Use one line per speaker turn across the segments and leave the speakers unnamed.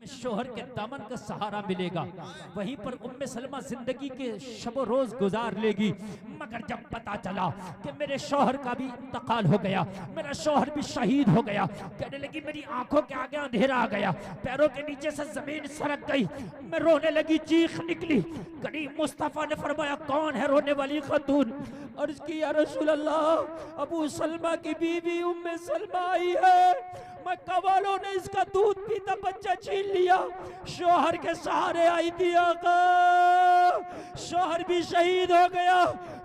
शोहर के दामन का सहारा मिलेगा, वहीं पर उम्मे सलमा जिंदगी के शबो रोज गुजार लेगी। मगर जब पता चला कि मेरे शोहर का भी इंतकाल हो गया, मेरा शोहर भी शहीद हो गया, कहने लगी मेरी आंखों के आगे अंधेरा आ गया, पैरों के नीचे से जमीन सरक गई, मैं रोने लगी, चीख निकली। करीम मुस्तफा ने फरमाया कौन है रोने वाली खातून? अर्ज की या रसूल अल्लाह, अबू सलमा की बीवी उम्मे सलमा आई है। मक्का वालों ने इसका दूध पीता बच्चा छीन लिया, शोहर के सहारे आई थी आका, शोहर भी शहीद हो गया,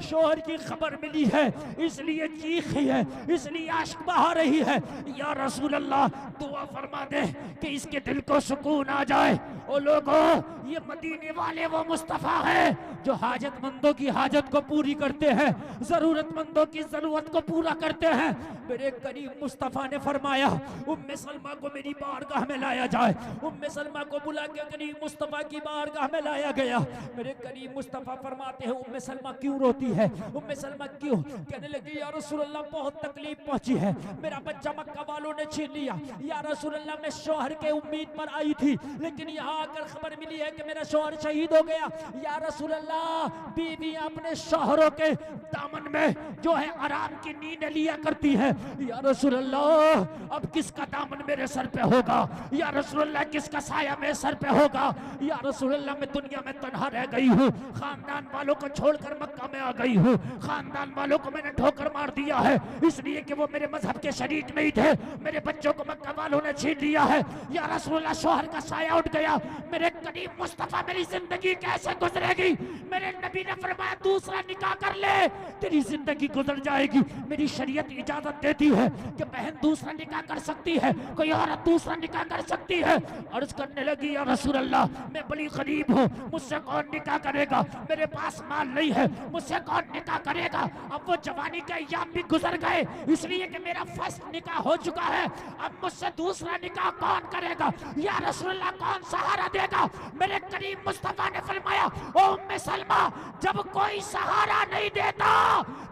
शोहर की खबर मिली है इसलिए चीखी है, इसलिए आशिक बहा रही है। या रसूल अल्लाह दुआ फरमा दे कि इसके दिल को सुकून आ जाए। ओ लोगों, ये मदीने वाले वो मुस्तफा है जो हाजतमंदों की हाजत को पूरी करते हैं, जरूरतमंदों की जरूरत को पूरा करते हैं। मेरे करीम मुस्तफा ने फरमाया उम्मे सलमा को मेरी बारगाह में लाया जाए। उम्मे सलमा को बुला के करीम मुस्तफा की बारगाह में लाया गया। मेरे करीम मुस्तफा फरमाते हैं उम्मे सलमा क्यों रोती है? उम्मे सलमा क्यों? कहने लगी या रसूल अल्लाह बहुत तकलीफ पहुंची है, मेरा बच्चा मक्का वालों ने छीन लिया। या रसूल अल्लाह मैं शौहर के उम्मीद पर आई थी, लेकिन यहाँ आकर खबर मिली है कि मेरा शौहर शहीद हो गया। या रसूल अल्लाह बीवियां अपने शौहरों के दामन में जो है आराम की नींद लिया करती है। या रसूल अल्लाह अब किसका दामन मेरे सर पे होगा? या रसूल अल्लाह किसका साया मेरे सर पे होगा? या रसूल अल्लाह मैं दुनिया में तन्हा रह गई हूँ, खानदान वालों को छोड़कर मक्का में आ गई हूँ, खानदान वालों को मैंने ठोकर मार दिया है इसलिए कि वो मेरे मजहब के शरीक नहीं थे, मेरे बच्चों को मक्का वालों ने छीन लिया है। या रसूल अल्लाह शौहर का साया उठ गया, मेरे करीम मुस्तफा मेरी जिंदगी कैसे गुजरेगी? मेरे नबी ने फरमाया दूसरा निकाह कर ले, तेरी जिंदगी गुजर जाएगी। मेरी शरीयत इजाजत देती है कि बहन दूसरा निकाह कर सकती है, कोई औरत दूसरा निकाह कर सकती है। अर्ज करने लगी या रसूल अल्लाह मैं बड़ी गरीब हूँ, मुझसे कौन निकाह करेगा? मेरे पास माल नहीं है, मुझसे कौन निकाह करेगा? अब वो जवानी के अय्याम भी गुजर गए इसलिए कि मेरा फर्स्ट निकाह हो चुका है, अब मुझसे दूसरा निकाह कौन करेगा? या रसूल अल्लाह कौन सहारा देगा? मेरे करीम मुस्तफा ने फरमाया ओ उम्मे सलमा जब कोई सहारा नहीं देता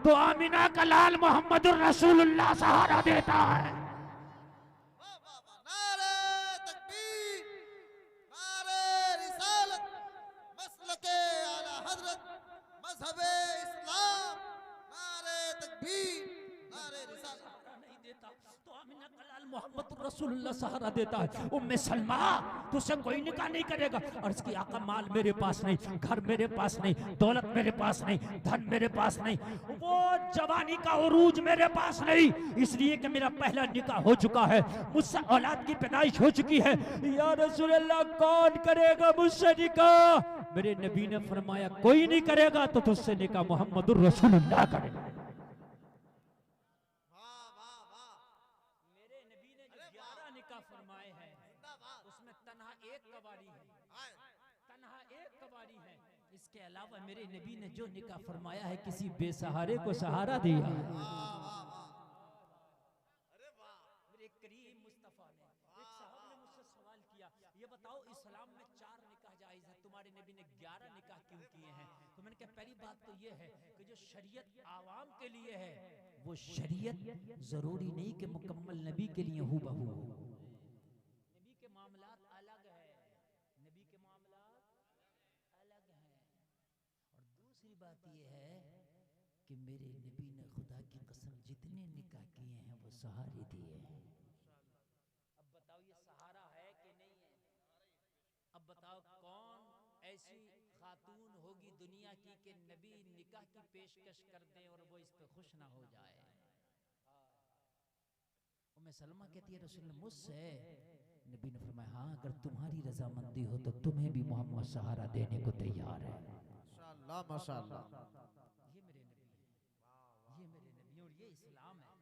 तो आमिना का लाल मोहम्मद रसूलुल्लाह सहारा देता है।
नारे तकबीर, नारे रिसालत, मसलके आला हजरत, मजहबे इस्लाम, नारे तकबीर, नारे रिसालत।
नहीं देता तो आमिना का लाल मोहम्मद रसूलुल्लाह सहारा देता है। उम्मे सलमा तुझसे कोई निकाह नहीं करेगा। अर्ज की आका माल मेरे पास नहीं, घर मेरे पास नहीं, दौलत मेरे पास नहीं, धन मेरे पास नहीं, वो जवानी का उरूज मेरे पास नहीं, इसलिए कि मेरा पहला निकाह हो चुका है, मुझसे औलाद की पैदाइश हो चुकी है। या रसूल अल्लाह कौन करेगा मुझसे निकाह? मेरे नबी ने फरमाया कोई नहीं करेगा तो तुझसे निकाह मोहम्मद रसूलुल्लाह करेगा।
वाह वाह वाह,
मेरे नबी ने जो 11 निकाह फरमाए हैं उसमें तन्हा एक कवारी है, तन्हा एक कवारी है। इसके अलावा मेरे नबी ने जो निकाह फरमाया है किसी बेसहारे को सहारा दिया।
अरे वाह,
मेरे करीम मुस्तफा ने, एक साहब ने मुझसे सवाल किया ये बताओ इस्लाम में 4 निकाह जायज है, तुम्हारे नबी ने 11 निकाह क्यों किए हैं? तो मैंने कहा पहली बात तो ये है कि जो शरीयत आवाम के लिए है वो शरीयत जरूरी नहीं कि मुकम्मल नबी के लिए हूबहू हो। नबी के मामलात अलग है, नबी के मामलात अलग हैं। और दूसरी बात यह है कि मेरे नबी ने खुदा की कसम जितने निकाह किए हैं वो सहारे दिए हैं। अब बताओ ये सहारा है कि नहीं है? अब बताओ कौन ऐसी खातून होगी दुनिया की कि नबी निकाह की पेशकश कर दे और वो इस पे खुश ना हो जाए? उम्मे सलमा कहती है रसूल मुझसे? नबी ने फरमाया हाँ अगर तुम्हारी रजामंदी हो तो तुम्हें भी मोहम्मद सहारा देने को तैयार है।
माशाअल्लाह माशाअल्लाह।
ये मेरे नबी हैं, ये मेरे नबी और ये इस्लाम है।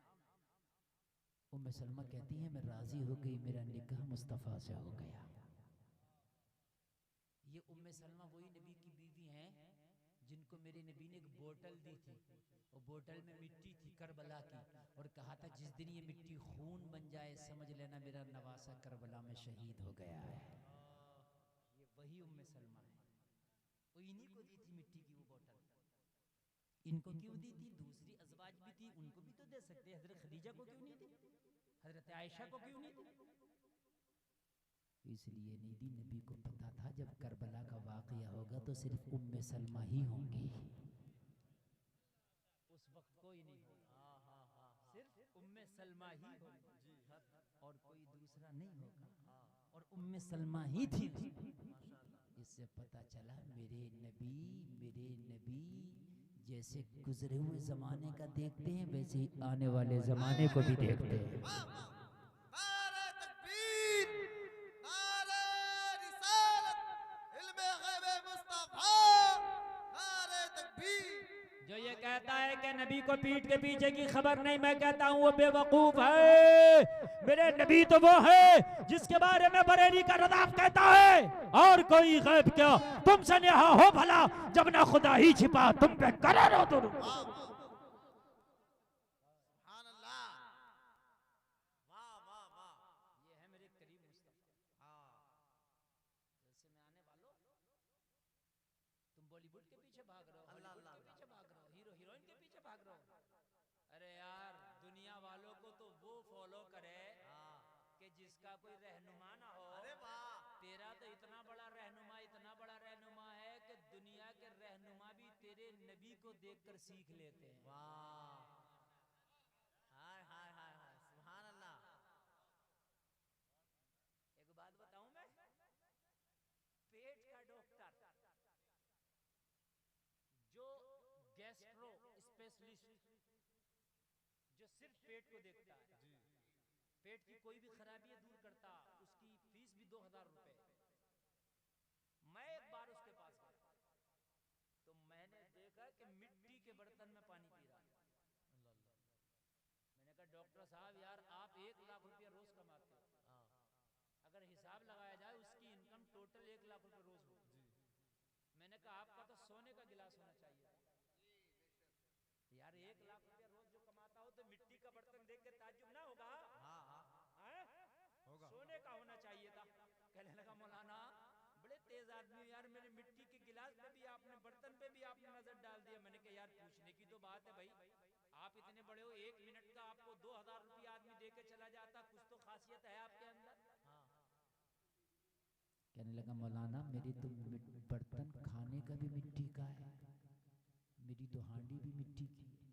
उम्मे सलमा कहती है मैं राजी हो गई, मेरा निकाह मुस्तफ़ा से हो गया। ये उम्मे सलमा वही नबी की बीवी हैं जिनको मेरे नबी ने एक बोतल दी थी, वो बोतल में मिट्टी थी करबला की, और कहा था जिस दिन ये मिट्टी खून बन जाए समझ लेना मेरा नवासा करबला में शहीद हो गया है। ये वही उम्मे सलमा है, वो इन्हीं को दी थी मिट्टी की वो बोतल। इनको क्यों दी थी? दूसरी अज़वाज भी थी, उनको भी तो दे सकते, हजरत खदीजा को क्यों नहीं दी? हजरत आयशा को क्यों नहीं दी? इसलिए नीदी नबी को पता था जब करबला का वाक़या होगा तो सिर्फ उम्मे सलमा ही होंगी, उस वक्त कोई नहीं होगा, सिर्फ उम्मे सलमा ही होगी और कोई दूसरा नहीं होगा, और उम्मे सलमा ही थी। इससे पता चला मेरे नबी जैसे गुजरे हुए जमाने का देखते हैं वैसे ही आने वाले जमाने को भी देखते हैं।
नारे तकबीर, नारे रिसालत, इल्मे गैब मुस्तफा, नारे तकबीर।
जो ये कहता है कि नबी को पीठ के पीछे की खबर नहीं, मैं कहता हूँ वो बेवकूफ है। मेरे नबी तो वो है जिसके बारे में बरेली का रदाफ कहता है, और कोई गैब क्या तुमसे नेहा हो भला, जब ना खुदा ही छिपा तुम पे करे रो तो।
सुभान अल्लाह, वाह वाह वाह।
ये है मेरे करीम मुस्तफा।
हाँ,
जैसे में आने वालों, तुम बॉलीवुड के पीछे भाग रहे हो, हॉलीवुड के पीछे भाग रहे हो, हीरो हीरोइन के पीछे भाग रहे हो। अरे यार, दुनिया वालों को तो वो फॉलो करे कि जिसका कोई रहनुमा ना हो।
अरे वाह,
तेरा तो इतना बड़ा रहनुमा है कि दुनिया के रहनुमा भी तेरे नबी को देखकर सीख लेते हैं।
वाह, हाय हाय हाय हाय, सुभान अल्लाह।
एक बात बताऊं मैं, पेट का डॉक्टर जो गैस्ट्रो स्पेशलिस्ट जो सिर्फ पेट को देखता है, पेट की कोई भी खराबी दूर करता, उसकी फीस भी 2000 रुपए। मैं एक बार उसके पास गया तो मैंने देखा कि मिट्टी के बर्तन में पानी पी रहा है। मैंने कहा डॉक्टर साहब यार आप 1 लाख रुपया रोज कमाते हो, अगर हिसाब लगाया जाए उसकी इनकम टोटल 1 लाख रुपए रोज हो। मैंने कहा आपका तो सोने का गिलास होना चाहिए यार, 1 लाख रुपया रोज जो कमाता हो तो मिट्टी का बर्तन देख के ताज्जुब ना होगा?
हाँ हाँ होगा,
सोने का होना चाहिए था। कहने लगा मौलाना बड़े तेज आदमी हो यार, मेरे मिट्टी के गिलास पे भी आपने, बर्तन पे भी आपने नजर डाल दिया। मैंने कहा यार पूछने की तो बात है भाई, आप इतने बड़े हो, 1 मिनट का आपको 2000 रुपया आदमी दे के चला जाता, कुछ तो खासियत है आपके अंदर। कहने लगा मौलाना मेरी तो बर्तन खाने का भी मिट्टी का है, मेरी तो हांडी भी मिट्टी की है,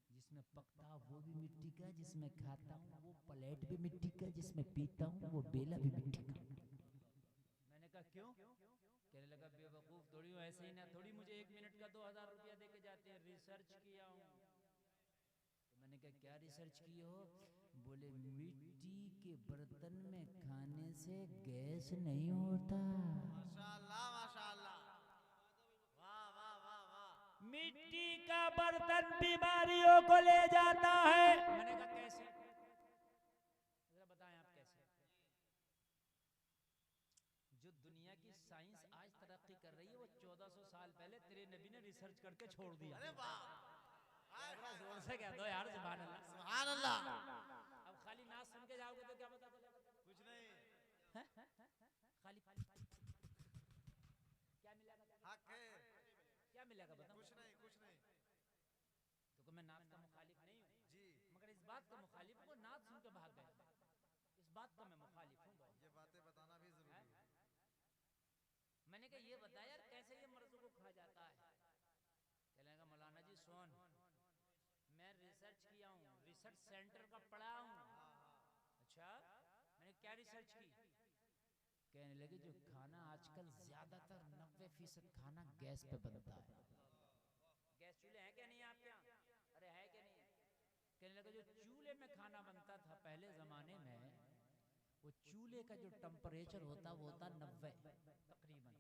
जिसमें पकता वो भी मिट्टी का, जिसमें खाता हूँ वो प्लेट भी मिट्टी का, जिसमें पीता हूँ वो बेला भी मिट्टी का। मैंने कहा क्यों? कहने लगा बेवकूफ थोड़ी हो, ऐसे ही ना थोड़ी मुझे 1 मिनट का 2000 रुपया दे के जाते हैं, रिसर्च किया हूँ। तो मैंने कहा क्या रिसर्च की हो? बोले मिट्टी के बर्तन में खाने से गैस नहीं होता।
माशाअल्लाह माशाअल्लाह, वाह वाह वाह वाह।
मिट्टी का बर्तन बीमारियों को ले जाता है। मैंने कहा कैसे? जरा बताएं आप कैसे? जो दुनिया की साइंस आज तरक्की कर रही है वो 1400 साल पहले तेरे नबी ने रिसर्च करके छोड़ दिया।
अरे वाह,
जोर से कह दो यार सुभान अल्लाह।
सुभान अल्लाह।
अब खाली नाच सुन के जाओगे तो क्या पता चलेगा?
कुछ नहीं,
खाली क्या मिलेगा?
हक है,
क्या मिलेगा बताओ?
कुछ नहीं कुछ नहीं।
तो मैं नाच का मुखालिफ नहीं हूँ
जी,
मगर इस बात का मुखालिफ हूँ नाच सुन के भाग गए, इस बात का मैं मुखालिफ हूँ।
ये बातें बताना भी जरूरी है।
मैंने कहा ये बता यार कैसे ये मर्जों को खा जाता है? कहने लगा मौलाना जी सुन, मैं रिसर्च किया हूँ, रिसर्च सेंटर का पढ़ा हूँ। अच्छा मैंने क्या रिसर्च की? कहने लगे जो खाना आजकल ज्यादातर 90% खाना गैस पे बनता है। गैस चूल्हे हैं क्या नहीं आपके यहाँ? अरे है क्या नहीं है? कहने लगे जो चूल्हे में खाना बनता था पहले जमाने में, वो चूल्हे का जो टेम्परेचर होता वो होता 90 तकरीबन,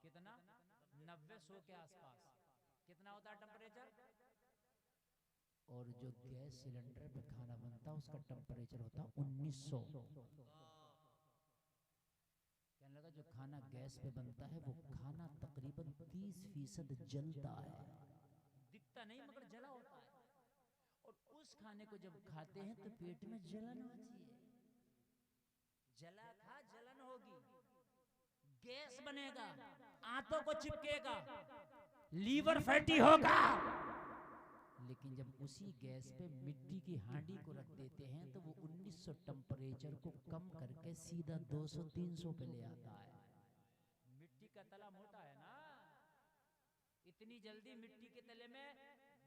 कितना 90-100 के आसपास कितना होता है टेम्परेचर। और जो गैस सिलेंडर पे खाना बनता उसका टेम्परेचर होता 1900। कहने लगा जो खाना गैस पे बनता है वो खाना तकरीबन 30% जलता है, दिखता नहीं मगर जला होता है। और उस खाने को जब खाते हैं तो पेट में जलन होती है, जला खा जलन होगी, गैस बनेगा, आंतों को चिपकेगा, लीवर फैटी होगा। लेकिन जब उसी गैस पे मिट्टी की हांडी को रख देते हैं तो वो 1900 टेम्परेचर को कम करके सीधा 200-300 पे ले आता है। मिट्टी का तला मोटा है ना, इतनी जल्दी मिट्टी के तले में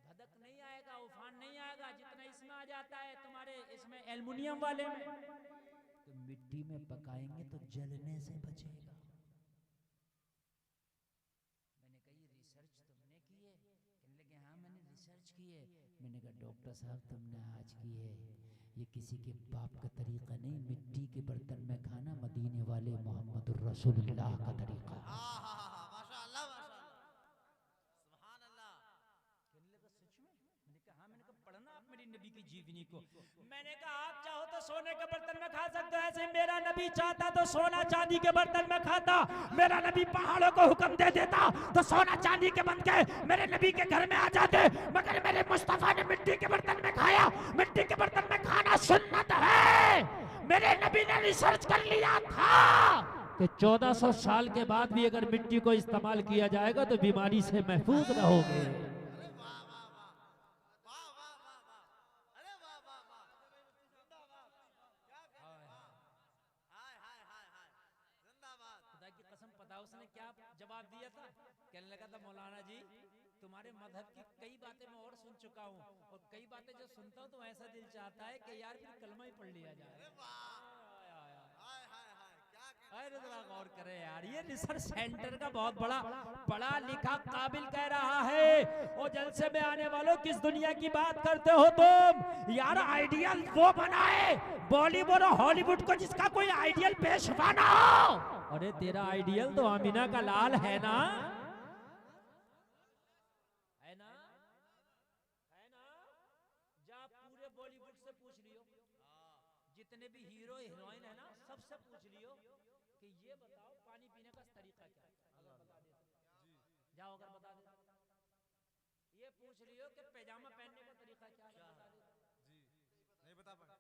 भदक नहीं आएगा, उफान नहीं आएगा जितना इसमें आ जाता है तुम्हारे इसमें एल्युमिनियम वाले में। तो मिट्टी में पकाएंगे तो जलने से बचेगा। मैंने कहा ये रिसर्च तुमने की है? कहने लगे हाँ मैंने रिसर्च की है। मैंने कहा डॉक्टर साहब तुमने आज की है, ये किसी के बाप का तरीका नहीं, मिट्टी के बर्तन में खाना मदीने वाले मोहम्मद रसूलुल्लाह का तरीका।
माशाअल्लाह माशाअल्लाह सुभान अल्लाह।
कहने लगा सच में? मैंने कहा हाँ। मैंने कहा पढ़ना आप मेरी नबी की जीवनी को। मैंने कहा आप चाहो तो सोने के बर्तन में खा सकते हो, ऐसे मेरा नबी चाहता तो सोना चांदी के बर्तन में खाता। मेरा नबी पहाड़ों को हुक्म दे देता तो सोना चांदी के बन के मेरे नबी के घर में आ जाते, मगर मेरे मुस्तफा ने मिट्टी के बर्तन में खाया। मिट्टी के बर्तन में खाना सुन्नत है। मेरे नबी ने रिसर्च कर लिया था कि 1400 साल के बाद भी अगर मिट्टी को इस्तेमाल किया जाएगा तो बीमारी से महफूज रहोगे।
अरे वाह वाह वाह वाह वाह वाह वाह, अरे वाह वाह वाह, जिंदाबाद, क्या कहते हैं? हाय हाय हाय हाय, जिंदाबाद।
खुदा की कसम पता उसने क्या जवाब दिया था? कहने लगा था मौलाना जी तुम्हारे मजहब की कई बातें मैं और सुन चुका हूँ, और कई बातें जो सुनता हूँ तो ऐसा दिल चाहता है कि यार फिर कलमा ही पढ़ लिया जाए।
अरे वाह, हाय हाय हाय, क्या कहते
अरे जरा गौर करें यार, ये रिसर्च सेंटर का बहुत बड़ा पढ़ा लिखा काबिल कह रहा है। और जलसे में आने वालों किस दुनिया की बात करते हो तुम यार? आइडियल वो बनाए बॉलीवुड और हॉलीवुड को जिसका कोई आइडियल पेशवा ना हो। अरे तेरा आइडियल तो आमिना का लाल है ना, है ना, है ना? जा पूरे बॉलीवुड से पूछ लियो, जितने भी हीरो हीरोइन है ना सबसे पूछ लियो कि ये बताओ पानी पीने का तरीका क्या है, अगर बता दे जाओ, अगर बता दे। ये पूछ लियो कि पैजामा पहनने का तरीका क्या है, बता दे
जी, नहीं बता पाए,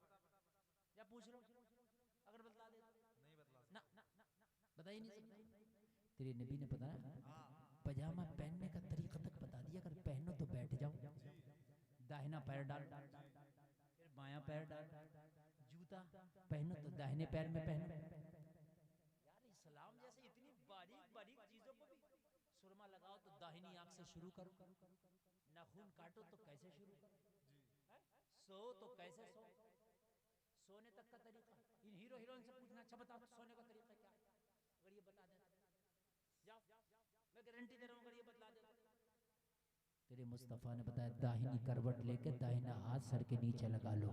या पूछ लो अगर बता दे।
नहीं बतला
ना बता ही नहीं सकता। तेरे नबी ने बताया पैजामा पहनने का तरीका तक बता दिया, अगर पहनो तो बैठ जाओ, दाहिना पैर डाल, फिर बायां पैर डाल, जूता पहनो तो दाहिने पैर में पहनो। यार इस्लाम जैसे इतनी बारीक बारीक चीजों को भी, सुरमा लगाओ तो दाहिनी आंख से शुरू करो, नाखून काटो तो कैसे शुरू करो, सो तो कैसे सो, सोने तक का तरीका इन हीरो हीरोइन से पूछना। अच्छा बताओ सोने का तरीका क्या है, अगर ये बता दे जाओ, मैं गारंटी दे रहा हूँ अगर ये बता दे। तेरे मुस्तफा ने बताया दाहिनी करवट लेके दाहिना हाथ सर के नीचे लगा लो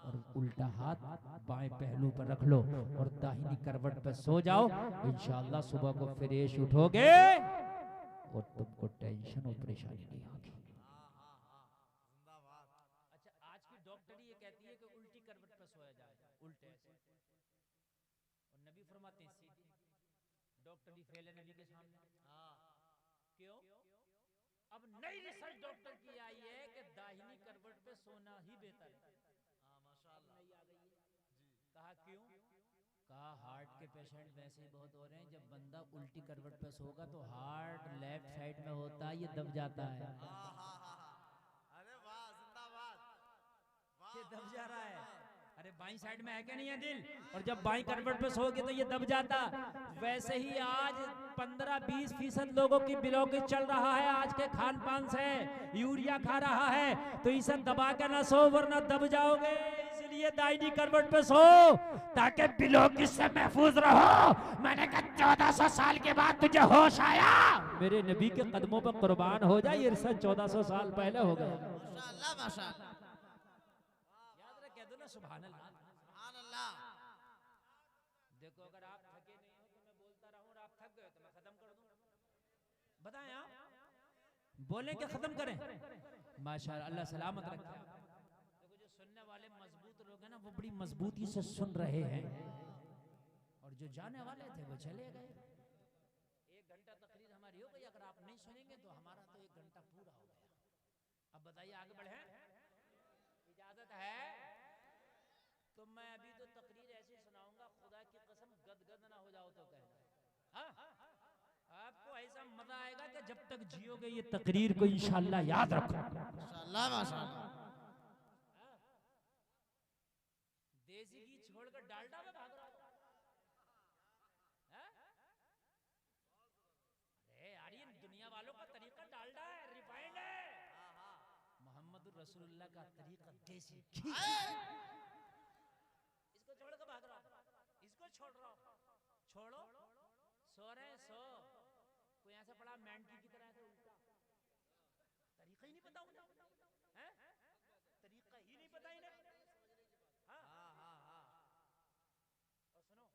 और उल्टा हाथ बाएं पहलू पर रख लो और दाहिनी करवट पर सो जाओ। इंशाअल्लाह सुबह को फ्रेश उठोगे और तुमको टेंशन और परेशानी नहीं होगी।
जिंदाबाद।
अच्छा आज की डॉक्टरी ये कहती है कि उल्टी करवट पर सोया जाए, उल्टे ऐसे, और नबी फरमाते हैं सीधी। डॉक्टरी फेल है नबी के सामने। क्यों? अब नई रिसर्च डॉक्टर की आई है कि दाहिनी करवट पे सोना ही बेहतर है।
माशाअल्लाह,
नई आ गई है जी। कहा क्यों? कहा हार्ट के पेशेंट वैसे ही बहुत हो रहे हैं, जब बंदा उल्टी करवट पे सोगा तो हार्ट लेफ्ट साइड में होता है, ये दब जाता है,
अरे वाह, जिंदाबाद,
ये दब जा रहा है। अरे बाई साइड में है क्या नहीं है दिल, और जब बाई करवट पे सोगे तो ये दब जाता। वैसे ही आज 15-20% लोगों की ब्लॉकेज चल रहा है आज के खान पान से, यूरिया खा रहा है, तो इसे दबा के ना सो वरना दब जाओगे। इसलिए दाहिनी करवट पे सो ताकि ब्लॉकेज से महफूज रहो। मैंने कहा 1400 साल के बाद तुझे होश आया, मेरे नबी के कदमों पर कुर्बान हो जाए। ये 1400 साल पहले हो गया।
माशाअल्लाह माशाअल्लाह,
कह दो ना सुभान अल्लाह,
सुभान अल्लाह।
देखो अगर आप थके नहीं हो तो मैं बोलता रहूं, और आप थक गए तो मैं खत्म कर दूं। बताएं आप बोलें कि खत्म करें? माशाअल्लाह, अल्लाह सलामत रखे। देखो जो सुनने वाले मजबूत लोग हैं ना वो बड़ी मजबूती से सुन रहे हैं, और जो जाने वाले थे वो चले गए। 1 घंटा तकरीर हमारी हो गई, अगर आप नहीं सुनेंगे तो हमारा तो 1 घंटा पूरा हो गया। अब बताइए आगे बढ़े, इजाजत है? तो मैं अभी तो तकरीर ऐसी सुनाऊंगा, खुदा की कसम गदगद ना हो जाओ तो कहना। हाँ? आपको ऐसा मजा आएगा कि जब तक जियोगे ये तकरीर को इंशाअल्लाह याद रखो।
माशाल्लाह माशाल्लाह।
देसी घी छोड़कर डालडा में भाग रहा है? अरे यार ये दुनिया वालों का तरीका डालडा है, रिफाइंड है। मोहम्मद रसूलुल्लाह का तरीका देसी घी। इसको छोड़कर भाग रहा, इसको छोड़ रहा, छोड़ो, सो रहे सो। कोई ऐसा पड़ा मेंढकी की तरह से उल्टा, तरीका ही नहीं पता उन्हें, हैं? तरीका ही नहीं पता इन्हें। हाँ हाँ हाँ। और सुनो,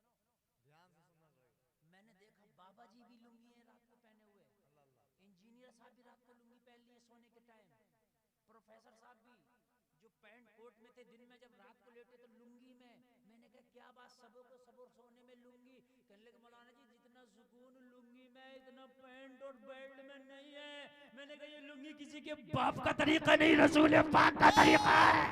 ध्यान से सुनना पड़ेगा।
मैंने देखा बाबा जी भी लुंगी है रात को पहने हुए, इंजीनियर साहब भी रात को लुंगी पहन लिए सोने के टाइम, प्रोफेसर साहब भी जो पैंट कोट में थे दिन में जब रात को लेटे तो लुंगी में। मैंने कहा क्या बात, सबों को सबों सोने में लुंगी। कहने लगे मौलाना जी जितना सुकून लुंगी में इतना पैंट और बेल्ट में नहीं है। मैंने कहा ये लुंगी किसी के बाप का तरीका नहीं, रसूल पाक का तरीका है।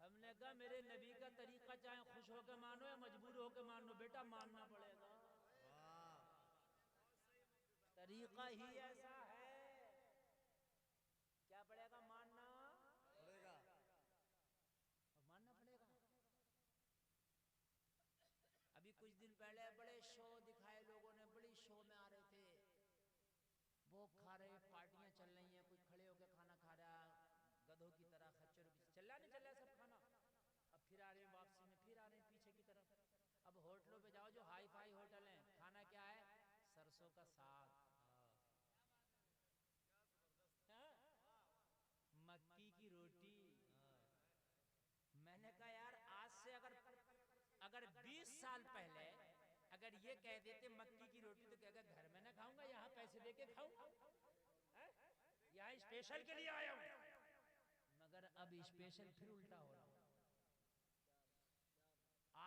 हमने कहा मेरे नबी का तरीका चाहे खुश होकर मानो या मजबूर होकर मानो, बेटा मानना पड़ेगा, तरीका ही ऐसा है। क्या पड़ेगा? मानना
पड़ेगा,
मानना पड़ेगा। अभी कुछ दिन पहले बड़े शो दिखाए लोगों ने, बड़ी शो में आ रहे थे, वो खा रहे, पार्टियां चल रही हैं, कुछ खड़े होकर खाना खा रहा, गधों की तरह खच्चर चल रहा नहीं चल रहा सब खाना। अब फिर आ रहे हैं वापसी में, फिर आ रहे हैं पीछे की तरफ। अब होटलों पे जाओ जो हाई फाई होटल हैं, खाना क्या है? सरसों का साग, मक्की की रोटी। मैंने कहा यार आज से अगर 20 साल पहले अगर ये कह देते मक्की की रोटी तो क्या घर में ना खाऊंगा, यहाँ पैसे देके खाऊंगा, यहाँ स्पेशल के लिए आया हूँ। मगर अब स्पेशल फिर उल्टा हो रहा।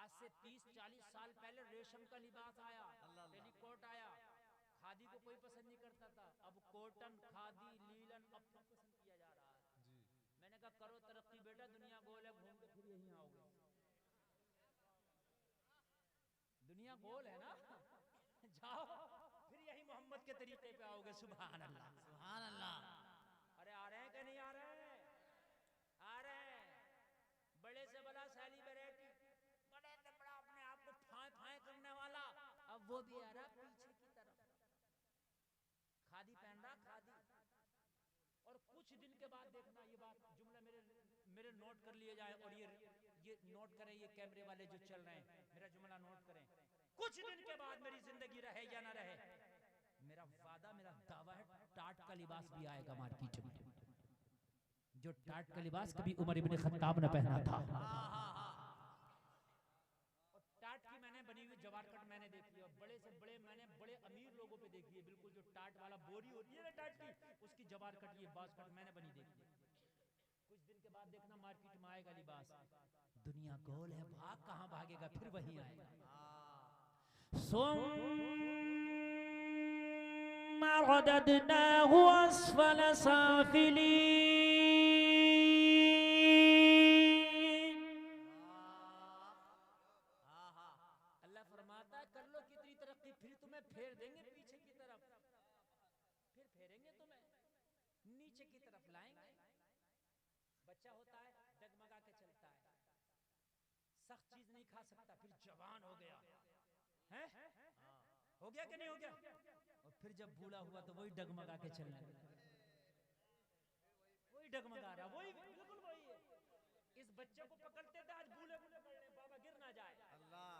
आज से 30-40 साल पहले रेशम का लिबास आया, टेलीकोट आया, खादी को कोई पसंद नहीं करता था, अब कॉटन, खादी, लीलन अब सब पसंद किया जा रहा है जी। मैंने कहा करो तरक्की बेटा, दुनिया गोल है, घूम के फिर यहीं आओगे। दुनिया गोल है ना, जाओ फिर यही मोहम्मद के तरीके पे आओगे। सुभान अल्लाह
सुभान अल्लाह।
अरे आ रहे हैं कि नहीं आ रहे हैं? आ रहे हैं। बड़े से बड़ा सेलिब्रिटी, बड़े से बड़ा अपने आप को फाय फाय करने वाला, अब वो भी आ रहा पीछे की तरफ, खादी पहन रहा, खादी। और कुछ दिन के बाद देखना, ये बात जुमला मेरे नोट कर लिए जाए, और ये नोट करें, ये कैमरे वाले जो चल रहे हैं, मेरा जुमला नोट करें। कुछ दिन के बाद मेरी जिंदगी रहे या ना रहे, मेरा वादा, मेरा दावा है, टाट का लिबास भी आएगा मार्केट में, जो टाट का लिबास कभी उमर इब्न खत्ताब ने पहना था। और टाट की मैंने बनी हुई जवार कट मैंने देखी है, और बड़े से बड़े मैंने बड़े अमीर लोगों पे देखी है, बिल्कुल जो टाट वाला बोरी होती है ना टाट की, उसकी जवार कट, ये बाज कट मैंने बनी देखी है। कुछ दिन के बाद देखना मार्केट में आएगा लिबास। दुनिया गोल है, भाग कहां भागेगा, फिर वही आएगा। सुम्मा रददनाहु अस्फल साफिलीन। अल्लाह फरमाता है कर लो कितनी तरक्की, फिर तुम्हें फेर देंगे पीछे की तरफ, फिर फेरेंगे तुम्हें नीचे की तरफ लाएंगे। बच्चा होता है डगमगा के चलता है, सख्त चीज नहीं खा सकता, फिर जवान हो गया है, हो गया कि नहीं हो गया, और फिर जब बूढ़ा हुआ तो वही डगमगा के चलने लगा, वही डगमगा रहा, वही बिल्कुल वही है। इस बच्चे को पकड़ते थे आज बूढ़े बूढ़े पकड़ने, बाबा गिर ना जाए।
अल्लाह,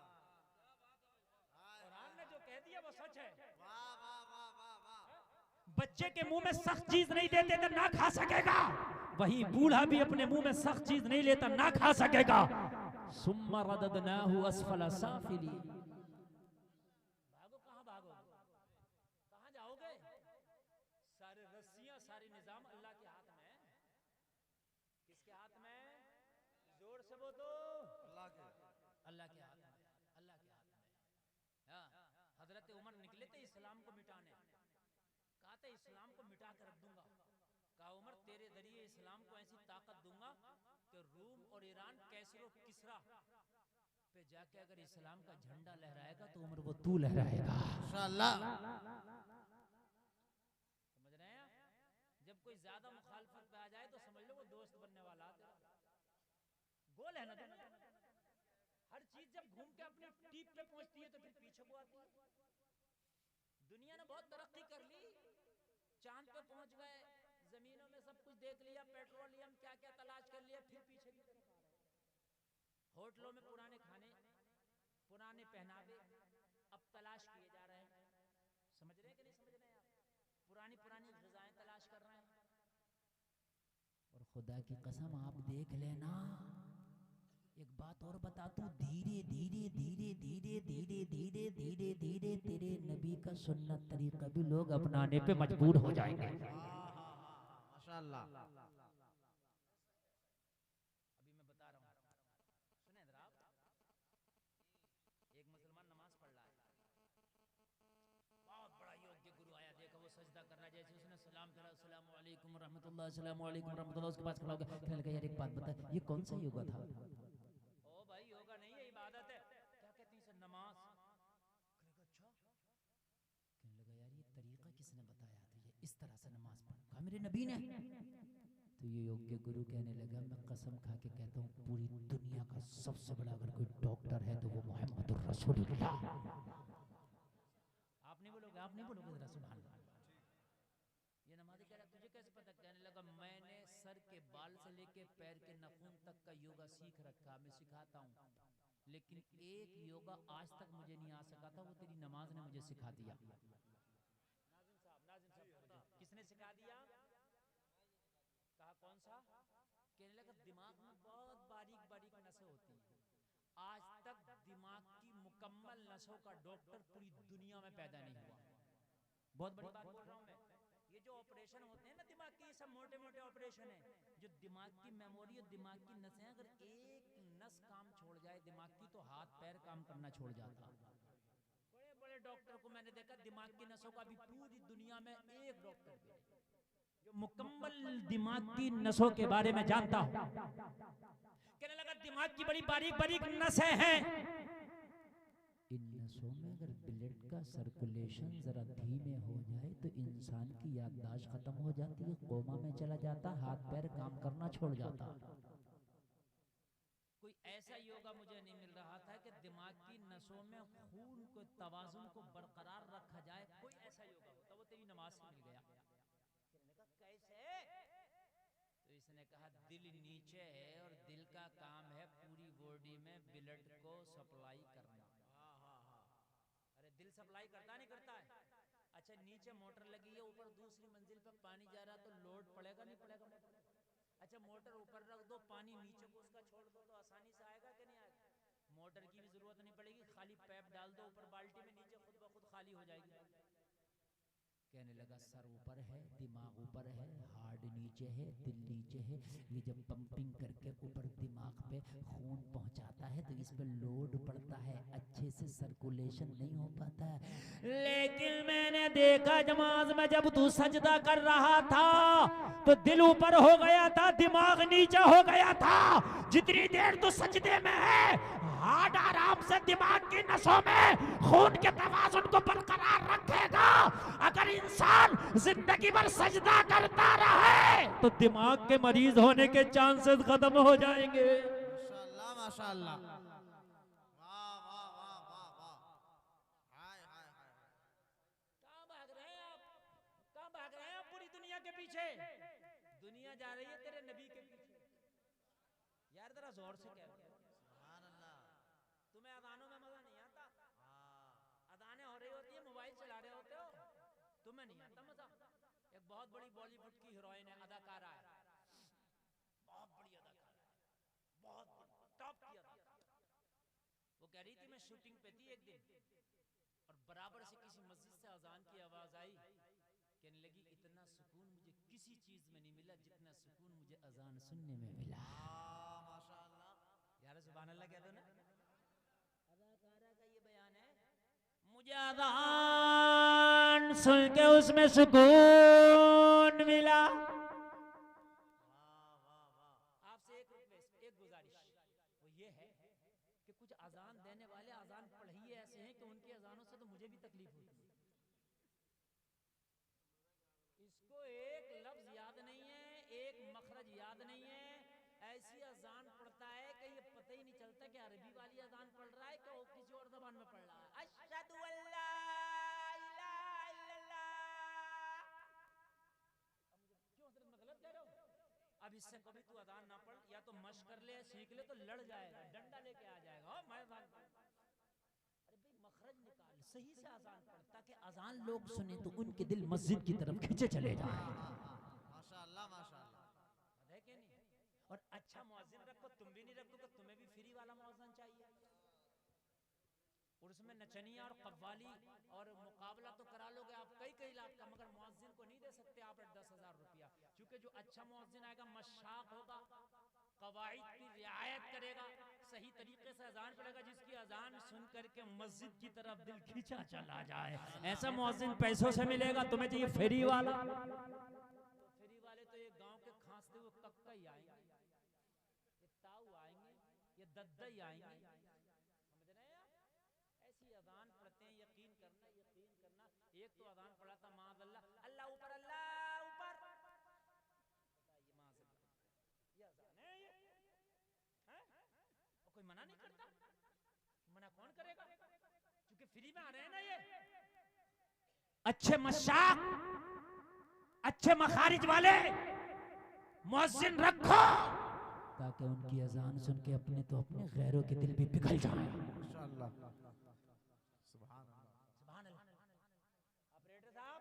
कुरान ने जो कह दिया वो सच है।
वाह वाह वाह वाह वाह।
बच्चे के मुंह में सख्त चीज नहीं देते तो ना खा सकेगा, वही बूढ़ा भी अपने मुंह में सख्त चीज नहीं लेता ना खा सकेगा। सुम्मा रददनाहु अस्फल साफिलीन। भागो कहां भागोगे, कहां जाओगे? सारे रस्सियां, सारे निजाम अल्लाह के हाथ में। किसके हाथ में? जोर से बोलो,
अल्लाह के,
अल्लाह के हाथ में, अल्लाह के हाथ में। हाँ, हजरत उमर निकले थे इस्लाम को मिटाने, कहा था इस्लाम को मिटा कर रख दूंगा। कहा उमर तेरे जरिए इस्लाम को ऐसी ताकत दूंगा कि रूम और ईरान, कैसर और किसरा पे जाके अगर इस्लाम का झंडा लहराएगा तो उम्र वो तू लहराएगा
माशाअल्लाह।
समझ रहे हैं? जब कोई ज्यादा मुखालफत पे आ जाए तो समझ लो वो दोस्त बनने वाला है। गोल है ना दुनिया। हर चीज जब घूम के अपने टीप पे पहुंचती है तो फिर पीछे को आती है। दुनिया ने बहुत तरक्की कर ली, चांद पे पहुंच गए, जमीनों में सब कुछ देख लिया, पेट्रोलियम क्या क्या तलाश कर लिया, फिर पीछे की तरफ आ रहे हैं। होटलों में पुराने खाने, पुराने पहनावे अब तलाश किए जा रहे हैं। समझ रहे हैं कि नहीं समझ रहे हैं आप? पुरानी पुरानी ग़िज़ाएं तलाश कर रहे हैं। और खुदा की कसम आप देख लेना, एक बात और बता तू, धीरे धीरे धीरे धीरे धीरे धीरे धीरे धीरे तेरे नबी का सुन्नत तरीका भी लोग अपनाने पे मजबूर हो जाएंगे।
माशाअल्लाह।
अभी मैं बता रहा हूँ, सुने जरा आप। एक मुसलमान नमाज पढ़ रहा है, बहुत बड़ा योग्य गुरु आया, देखा वो सजदा कर रहा है, जैसे उसने सलाम करा, अस्सलाम वालेकुम रहमतुल्लाह, अस्सलाम वालेकुम रहमतुल्लाह, उसके पास खड़ा हो गया, कहने लगा यार एक बात बता, ये कौन सा योगा था? ओ भाई योगा नहीं है, इबादत है। क्या कहती है? नमाज। अच्छा। कहने लगा यार ये तरीका किसने बताया तुझे इस तरह से नमाज पढ़? कहा मेरे नबी ने। तो ये योग्य गुरु कहने लगा मैं कसम खा के कहता हूँ पूरी दुनिया का सबसे बड़ा अगर कोई डॉक्टर है तो वो मोहम्मद रसूलुल्लाह। आप नहीं बोलोगे? आप नहीं बोलोगे? जरा सुभान अल्लाह। ये नमाज़ी कह रहा तुझे कैसे पता? कहने लगा मैंने सर के बाल से लेके पैर के नाखून तक का योगा सीख रखा, मैं सिखाता हूँ, लेकिन एक योगा आज तक मुझे नहीं आ सका था, वो तेरी नमाज ने मुझे सिखा दिया। नाज़िम साहब किसने सिखा दिया? कहा कौन सा? कहने लगा दिमाग में बहुत बारीक बारीक नसें होती हैं, आज तक दिमाग की मुकम्मल नसों का डॉक्टर पूरी दुनिया में पैदा नहीं हुआ। बहुत बड़ी बात बोल रहा हूं मैं। ये जो ऑपरेशन होते हैं ना दिमाग के, ये सब मोटे मोटे ऑपरेशन हैं। जो दिमाग की मेमोरी और दिमाग की नसें, अगर एक नस काम छोड़ जाए दिमाग की तो हाथ पैर काम करना छोड़ जाता। बड़े बड़े डॉक्टर को मैंने देखा, दिमाग की नसों का भी पूरी दुनिया में एक डॉक्टर भी नहीं जो मुकम्मल दिमाग की नसों के बारे में जानता हूं। कहने लगा दिमाग की बड़ी बारीक बारीक नसें हैं, इन नसों में अगर ब्लड का सर्कुलेशन जरा धीमे हो जाए तो इंसान की याददाश्त खत्म हो जाती है, कोमा में चला जाता, हाथ पैर काम करना छोड़ जाता। कोई ऐसा योगा मुझे नहीं मिल रहा था कि दिमाग की नसों में खून को तवाजुन को बरकरार रखा जाए, कोई ऐसा योगा होता, वो तेरी नमाज से मिल गया। कैसे? तो इसने कहा दिल नीचे है और दिल का काम है पूरी बॉडी में ब्लड को सप्लाई करना। अरे दिल सप्लाई करता नहीं करता है? अच्छा नीचे मोटर लगी है, ऊपर दूसरी मंजिल पर पानी जा रहा तो लोड पड़ेगा नहीं पड़ेगा? अच्छा मोटर ऊपर रख दो, पानी नीचे को उसका छोड़ दो तो आसानी से आएगा कि नहीं आएगा? मोटर की भी जरूरत नहीं पड़ेगी, खाली पैप डाल दो ऊपर बाल्टी में, नीचे खुद ब खुद खाली हो जाएगी। कहने लगा सर ऊपर है, दिमाग ऊपर है, हार्ट नीचे है, दिल नीचे है, ये जब पंपिंग करके ऊपर दिमाग पे खून पहुंचाता है तो इस पे लोड पड़ता है, अच्छे से सर्कुलेशन नहीं हो पाता है। लेकिन मैंने देखा नमाज में जब तू सजदा कर रहा था तो दिल ऊपर हो गया था, दिमाग नीचे हो गया था। जितनी देर तू सजदे में है, हार्ट आराम से दिमाग की नसों में खून के तवाज़ुन को बरकरार रखेगा। अगर इंसान जिंदगी भर सजदा करता रहे तो दिमाग के मरीज होने के चांसेस खत्म हो जाएंगे।
माशाअल्लाह माशाअल्लाह। वाह वाह वाह वाह वाह। हाय हाय हाय।
कहां भाग रहे हैं आप? कहां भाग रहे हैं आप पूरी दुनिया के पीछे? दुनिया जा रही है तेरे नबी के पीछे। यार जरा जोर से कह,
सुभान अल्लाह।
तुम्हें अजानों में मजा नहीं आता? अदानें हो रही होती है, मोबाइल चला रहे होते हो, तुम्हें नहीं आता मजा। एक बहुत बड़ी बॉलीवुड की हीरोइन है, अदाकारा है, बहुत बड़ी अदाकारा है, बहुत टॉप की अदाकारा। वो कह रही थी मैं शूटिंग पे थी एक दिन और बराबर से किसी मस्जिद से अजान की आवाज आई, कहने लगी इतना सुकून मुझे किसी चीज में नहीं मिला जितना सुकून मुझे अजान सुनने में मिला। माशाअल्लाह। यार सुभान अल्लाह कह दो ना। अदाकारा का ये बयान है, मुझे अज़ान सुन के उसमें सुकून मिला। आपसे एक रिक्वेस्ट, एक गुजारिश, वो ये है कि कुछ कुछ अजान देने वाले अजान पढ़िए ऐसे हैं कि उनकी अजानों से तो मुझे भी तकलीफ होती है। इसको एक लफ्ज याद नहीं है, एक मखरज याद नहीं है, ऐसी अजान पढ़ता है कि ये पता ही नहीं चलता कि अरबी वाली अजान पढ़ रहा है कि वो किसी और जबान में पढ़ रहा है। अशहदु अल्ला इलाहा इल्लल्लाह। अब मुझे क्यों हजरत मैं गलत कह रहा हूँ? अब इससे कभी तू अजान ना पढ़, या तो मश्क कर ले, सीख ले, तो लड़ जाएगा, डंडा लेके आ जाएगा। मैं अजान पढ़, अरे भाई मखरज निकाल, सही से अजान पढ़, ताकि अजान लोग सुने तो उनके दिल मस्जिद की तरफ खींचे चले जाए।
माशाअल्लाह माशाअल्लाह।
है कि नहीं? और अच्छा मुअज्जिन रखो, तुम भी नहीं रखोगे, तुम्हें भी फ्री वाला मुअज्जिन चाहिए। और उसमें नचनिया और कव्वाली और मुकाबला तो करा लोगे आप कई कई लाख का, मगर मुअज्जिन को नहीं दे सकते आप 10,000 रुपया, क्योंकि जो अच्छा मुअज्जिन आएगा मशाक होगा, कवाइद की रियायत करेगा, सही तरीके से अजान पढ़ेगा, जिसकी अजान सुन करके मस्जिद की तरफ दिल खींचा चला जाए। ऐसा मुअज्जिन पैसों से मिलेगा, तुम्हें चाहिए फ्री वाला। तो फ्री वाले तो ये गांव के खांसते हुए कक्का ही आएंगे, ये ताऊ आएंगे, ये दद्दा ही आएंगे, समझ रहे हैं? ऐसी अजान पढ़ते हैं, यकीन करना यकीन करना। एक तो अजान पढ़ा था माज़अल्लाह, अल्लाह ऊपर अल्लाह ऊपर, बताइए माज़अल्लाह, ये अजान है ये? हैं? और कोई मना नहीं करता, मना कौन करेगा? क्योंकि फ्री में आ रहे हैं ना ये अच्छे मशाक, अच्छे मखारिज वाले मुअज्जिन रखो, ताकि उनकी अजान सुन के अपने तो अपने गैरों के दिल भी पिघल जाए।
माशाअल्लाह सुभान अल्लाह
सुभान अल्लाह। ऑपरेटर साहब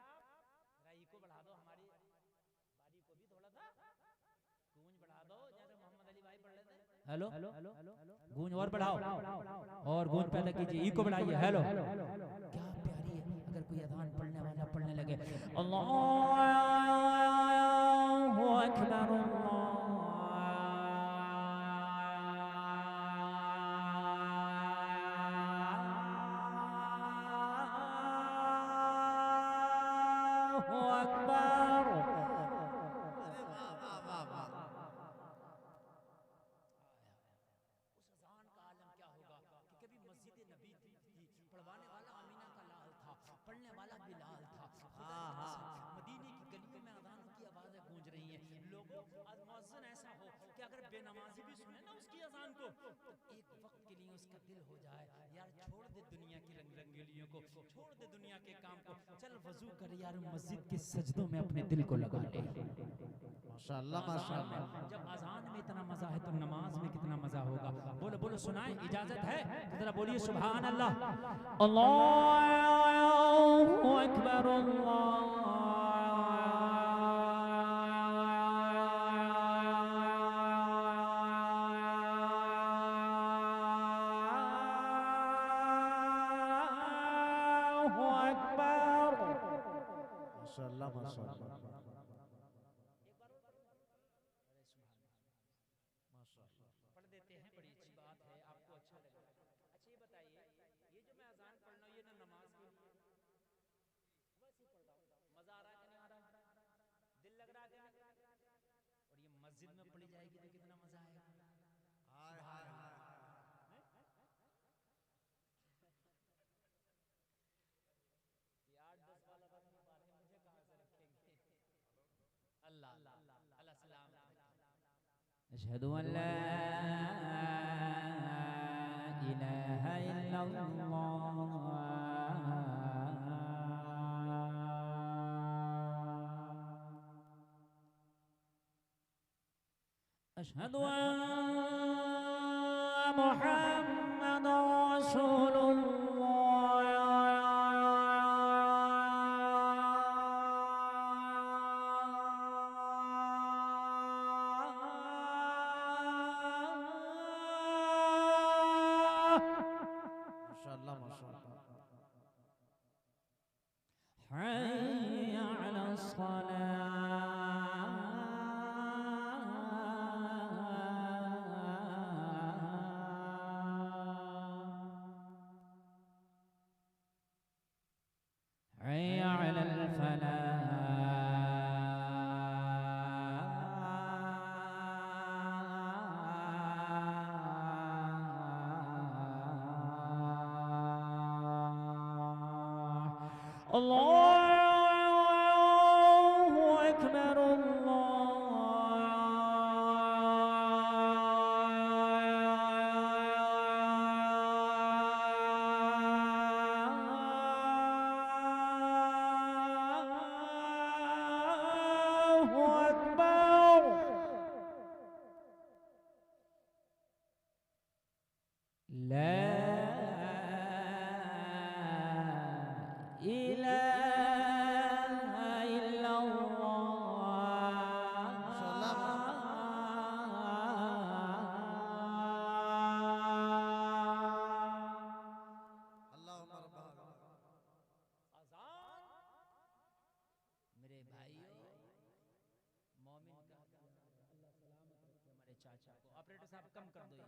जरा इको बढ़ा दो, हमारी बारी को भी थोड़ा सा गूंज बढ़ा दो, जैसे मोहम्मद अली भाई पढ़ रहे थे। हेलो गूंज और बढ़ाओ, और गूंज पैदा कीजिए, इको बढ़ाइए। हेलो, क्या प्यारी है। अगर कोई अजान पढ़ने वाला पढ़ने लगे अल्लाहु अकबर पढ़वाने वाला अमीना का लाल था, पढ़ने वाला बिलाल था। मदीने की गलियों में अज़ानों की आवाज़ें गूंज रही हैं। लोगों, मुअज्जिन ऐसा हो कि अगर बेनमाजी भी सुने ना उसकी अज़ान को, तो एक वक्त के लिए उसका दिल हो जाए यार छोड़ दे दुनिया की रंग रंगलियों को, छोड़ दे दुनिया के काम को, चल वजू कर यार मस्जिद के सजदों में अपने दिल को लगा ले।
माशाअल्लाह माशाअल्लाह।
जब अज़ान में इतना मजा है तो नमाज में कितना मजा होगा। बोलो बोलो, सुनाए, इजाजत है तो जरा बोलिए सुभान अल्लाह। अल्लाहु अकबर अल्लाहु अकबर।
माशाअल्लाह माशाअल्लाह
पढ़ देते हैं, बड़ी अच्छी बात है, आपको अच्छा लगेगा। अच्छा ये बताइए, ये जो मैं अजान पढ़ रहा हूँ ये ना नमाज के लिए बस ही पढ़ रहा हूँ, मजा आ रहा है कि नहीं आ रहा? दिल लग रहा है कि नहीं? और ये मस्जिद में पढ़ी जाएगी तो कितना मजा आएगा।
हाय हाय हाय।
ये 8-10 वाला रख नहीं पा रहे, मुझे कहाँ से रखेंगे? अल्लाह अल्लाह सलाम। अशहदु अन ला इलाहा इल्लल्लाह अशहदु अन्न मुहम्मदुर
माशाअल्लाह माशाअल्लाह।
हय्य अला अल्लाहु अकबर अल्लाहु अकबर। ला इलाहा इल्लल्लाह।
अल्लाहुम्मा रब्बना।
मेरे भाइयों मोमिन का अल्लाह सलामत रखे हमारे चाचा को। ऑपरेटर साहब कम कर दो ये।